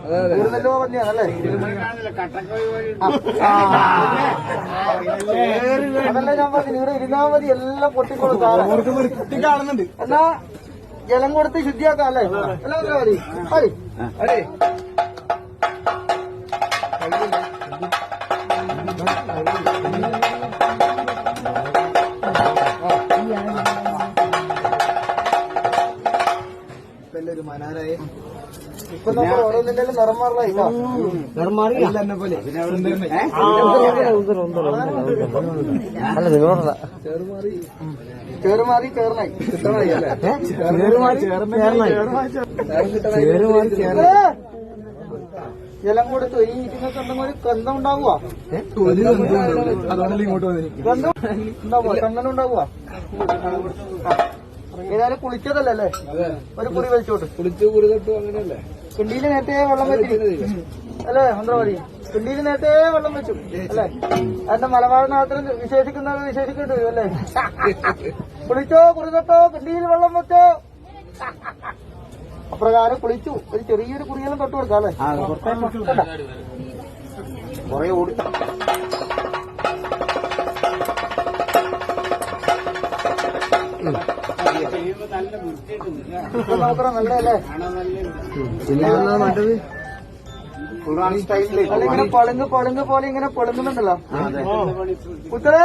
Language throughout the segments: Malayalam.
നെല്ലോ പന്നിയാണല്ലേ? അതല്ലേ ഞാൻ പറഞ്ഞു, ഇവിടെ ഇരുന്നാ മതി, എല്ലാം പൊട്ടിക്കൊടുക്കാറുണ്ട്. എന്നാ ജലം കൊടുത്ത് ശുദ്ധിയാക്കാം അല്ലേ? എല്ലാം മതി മതി. ഇപ്പൊ നമ്മൾ ഓരോന്നിന്റെ നിറം മാറലായിട്ടോ? നിറം മാറി ചേറുമാറി ചേർന്നായി ജലം കൊടുത്തു. ഈ നിങ്ങൾക്ക് എന്തെങ്കിലും ഒരു ഗന്ധം ഉണ്ടാവുക? ഗന്ധം ഉണ്ടാവുക, ചന്ദനം ഉണ്ടാവുക. ഏതായാലും കുളിച്ചതല്ലേ? ഒരു കുറി വലിച്ചോട്ട് അങ്ങനെയല്ലേ? കിണ്ടിയിൽ നേരത്തെ വെള്ളം വെച്ചു അല്ലേ മന്ത്രവാദി? കിണ്ടിയിൽ നേരത്തെ വെള്ളം വെച്ചു അല്ലേ? അതിന്റെ മലബാറിനകത്ത് വിശേഷിക്കുന്നത് വിശേഷിക്കേണ്ടി വരും അല്ലേ? കുളിച്ചോ, കുറി തൊട്ടോ, കിണ്ടിയിൽ വെള്ളം വെച്ചോ. അപ്രകാരം കുളിച്ചു. ഒരു ചെറിയൊരു കുറിയെല്ലാം തൊട്ട് കൊടുക്കാം അല്ലേ? കുറെ ഓടി നോക്കണം. നല്ലതല്ലേ? ഇങ്ങനെ പളുങ്ങ് പളുങ്ങ് പോലെ ഇങ്ങനെ പൊളുങ്ങുന്നുണ്ടല്ലോ ഉത്തരേ.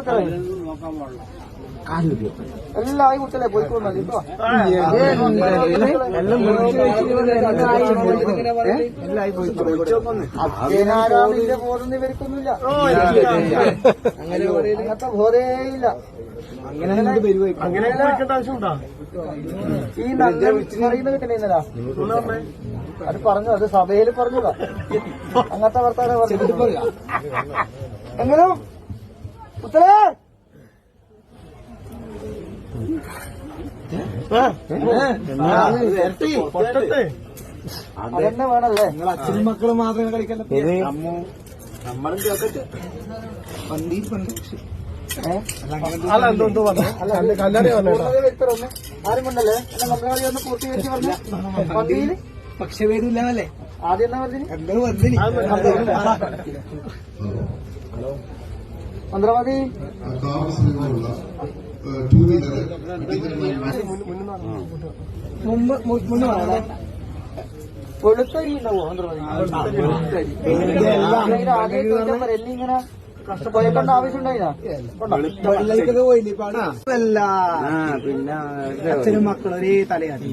ഉത്തരേ എല്ലാം ആയി കുത്തലേ പോയിക്കൊണ്ടോ? അച്ഛനാരാമിന്റെ ബോധം ഇവർക്കൊന്നുമില്ല. അങ്ങനത്തെ ബോധേയില്ല. ഈ നല്ല പറയുന്നത് കിട്ടണ അത് പറഞ്ഞു, അത് സഭയിൽ പറഞ്ഞതാ. അങ്ങനത്തെ വർത്താനം പറഞ്ഞു. എങ്കിലും ഉത്തരേ അതന്നെ വേണല്ലേ? അച്ഛനും മക്കളും മാത്രമേ കളിക്കണ്ട. നമ്മളും കേട്ടെ ആരും കൊണ്ടല്ലേ? നമ്മളെ ഒന്ന് പൂർത്തീകരിച്ച് പറഞ്ഞ പന്തിയിൽ പക്ഷെ വരില്ലല്ലേ? ആദ്യം എന്നാ പറഞ്ഞു? മന്ത്രവാദി കൊളുത്തരി ഉണ്ടാവോ മന്ത്രവാദി? ആദ്യം എല്ലാം ഇങ്ങനെ കഷ്ടപ്പോയേണ്ട ആവശ്യം ഉണ്ടായില്ല. പിന്നെ അച്ഛനും മക്കളൊരേ തലയാണ്.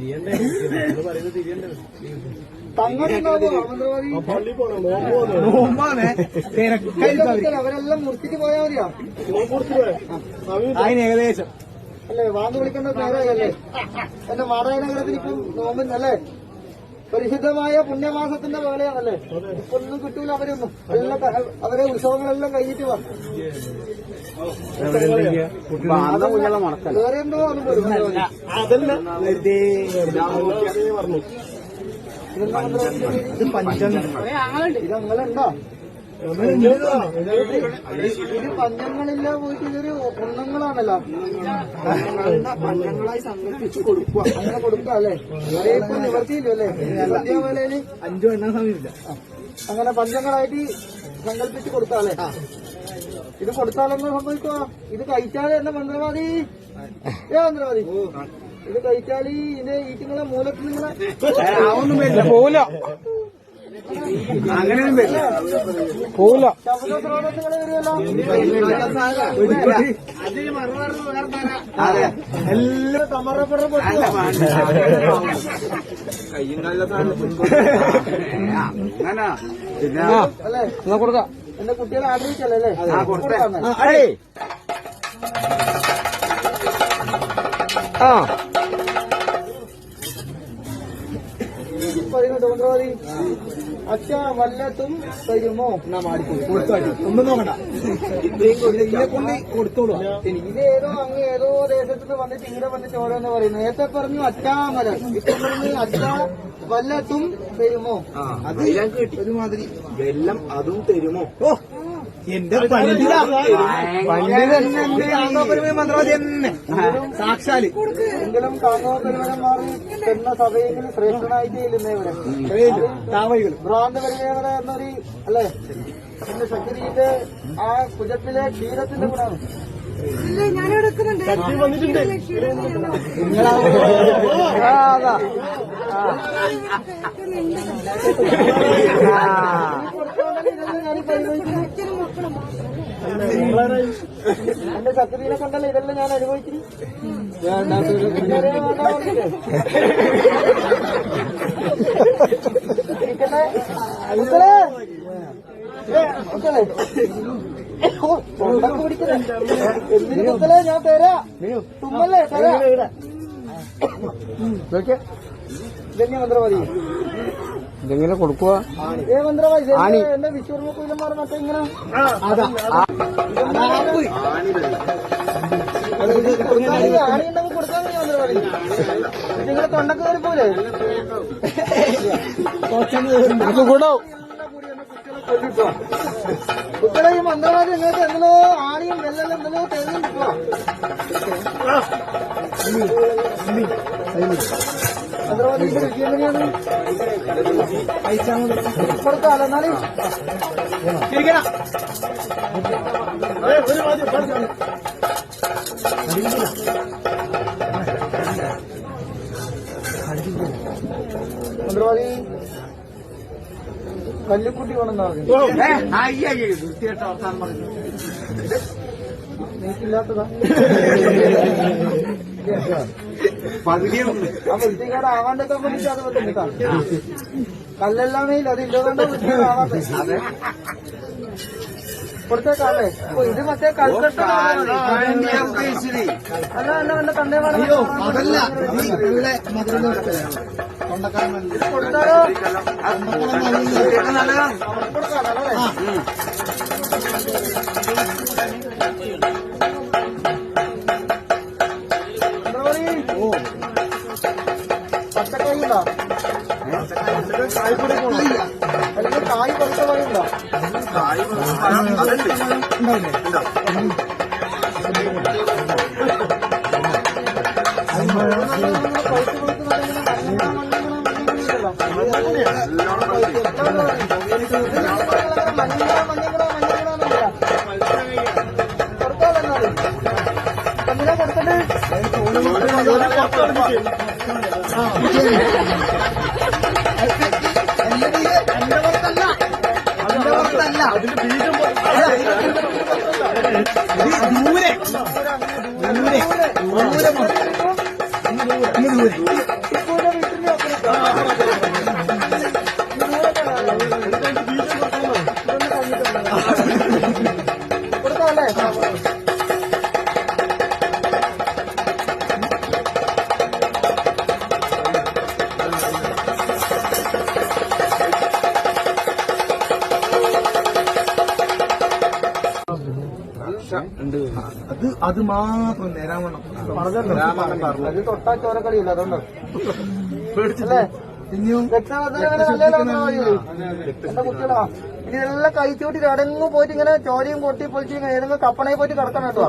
അവരെല്ലാം മുറിച്ചിട്ട് പോയാൽ മതിയാ? അതിന് ഏകദേശം അല്ലേ? വാങ്ങി വിളിക്കേണ്ട നേരമല്ലേ? എന്റെ മാടാനഗരത്തിന് ഇപ്പം നോമ്പുന്നല്ലേ? പരിശുദ്ധമായ പുണ്യമാസത്തിന്റെ വേളയാണല്ലേ? ഇപ്പൊ ഒന്നും കിട്ടൂല അവരൊന്നും. എല്ലാം അവരെ ഉത്സവങ്ങളെല്ലാം കഴിഞ്ഞിട്ട് വേറെ എന്തോ ഇതങ്ങളുണ്ടോ? ഇത് പഞ്ചങ്ങളില്ല പോയിട്ട് ഇതൊരു ഒന്നങ്ങളാണല്ലോ. പഞ്ചങ്ങളായി സങ്കല്പിച്ച് കൊടുക്കുക. അങ്ങനെ കൊടുക്കുക അല്ലേ? ഇപ്പൊ നിവർത്തിയില്ലോ അല്ലേ? സന്ധ്യാവേളയില് 5 എണ്ണ സമയമില്ല. അങ്ങനെ പഞ്ചങ്ങളായിട്ട് സങ്കല്പിച്ച് കൊടുക്കാം അല്ലേ? ഇത് കൊടുത്താലൊന്നും സംഭവിക്കുക? ഇത് കഴിച്ചാൽ എന്നെ മന്ത്രവാദി മന്ത്രവാദി ഇത് കഴിച്ചാൽ ഇതിന്റെ ഈറ്റുങ്ങളെ മൂലത്തിൽ നിങ്ങളെ പോവില്ല. അങ്ങനെയൊന്നും വരില്ല, പോവില്ല. ശബ്ദസ്രോതസ്സുകൾ വരുമല്ലോ. എല്ലാം തമറപ്പുറം കയ്യും അല്ലേ? കൊടുക്കാം. എന്റെ കുട്ടികളെ ആഗ്രഹിച്ചല്ലേ? മന്ത്രവാദി അച്ഛ വല്ലത്തും തരുമോ? ഒന്നും നോക്കണ്ട, കൊടുത്തോളൂ. ഇതേതോ അങ്ങ് ഏതോ ദേശത്ത് വന്നിട്ട് ഇവിടെ വന്നിട്ട് ഓരോന്ന് പറയുന്നു. നേരത്തെ പറഞ്ഞു അച്ചാമല, ഇപ്പം പറഞ്ഞു അച്ഛ വല്ലത്തും തരുമോ? അത് ഒരുമാതിരി വെല്ലം അതും തരുമോ? എന്റെ മന്ത്രവാദി തന്നെ സാക്ഷാല് എങ്കിലും കാർന്നവപരിമരം മാറി എന്ന സഭയെങ്കിൽ ശ്രേഷ്ഠനായിട്ട് ഇല്ലുന്നവരെ ഭ്രാന്തപരിമേവരെ എന്നൊരു അല്ലേ എന്റെ ശക്തിയുടെ ആ കുജത്തിലെ ക്ഷീരത്തിന്റെ ഗുണമാണ്. എന്റെ ശക്തിനെ കൊണ്ടല്ലേ ഇതെല്ലാം ഞാൻ അനുഭവിച്ചിരി. എന്തിനു കുത്തലേ ഞാൻ തരാ തുമ്മല്ലേ തരാ. ഇതെന്നെ മന്ത്രവാദി ഇതെങ്ങനെ കൊടുക്കുക മന്ത്രവാദി എന്റെ വിശ്വർമ്മ കുയിലന്മാർ മറ്റേ ഇങ്ങനെ ആണിയുണ്ടെങ്കിൽ കൊടുക്കാൻ കഴിയും മന്ത്രവാദി. നിങ്ങളെ തൊണ്ടക്ക് കയറി പോലെ കുട്ടികളെ ഈ മന്ത്രവാദി നിങ്ങൾക്ക് എന്തെല്ലോ ആണിയും വെല്ലെല്ലാം എന്തെല്ലോ തേങ്ങയും കിട്ടുക മന്ത്രവാദി വിദ്യയാണ് കൊടുക്കാലോ എന്നാലും മന്ത്രവാദി കല്ലുക്കുട്ടി വേണമെന്നാ നീക്കില്ലാത്തതാ ആ വൃത്തികാട് ആവാണ്ടൊക്കെ വേണ്ടിട്ട് അത് വെക്കുന്നിട്ടാ കല്ലെല്ലാമേ ഇല്ല അത് ഇല്ലതുകൊണ്ട് വൃത്തികാട് ആവാത്തെ കൊടുത്തേക്കാല്ലേ. അപ്പൊ ഇത് മറ്റേ കൽക്കട്ട അല്ല അല്ല എന്റെ കണ്ടേ കൊടുത്താലോ കൊടുക്കാണല്ലേ. പച്ചക്കായുണ്ടോ കായ്പൊടി പോണോ അല്ലെങ്കിൽ കായ് പറിച്ച പോയുണ്ടോ? കൊടുക്കാതെന്നാലും എന്തിനാ കൊടുത്തിട്ട് അതിന്റെ ബീജം ദൂരെ കൊടുക്കാല്ലേ. അത് മാത്രം നേരാൻ വേണം. അത് തൊട്ടാ ചോരക്കളിയില്ല അതുകൊണ്ട് അല്ലേ. ഇനിയും എന്റെ കുട്ടികളാ ഇതെല്ലാം കഴിച്ചുകൂട്ടി അടങ്ങ് പോയിട്ട് ഇങ്ങനെ ചോരയും കൊട്ടി പൊളിച്ച് ഏതെങ്കിലും കപ്പണയിൽ പോയിട്ട് കിടക്കണം കേട്ടോ.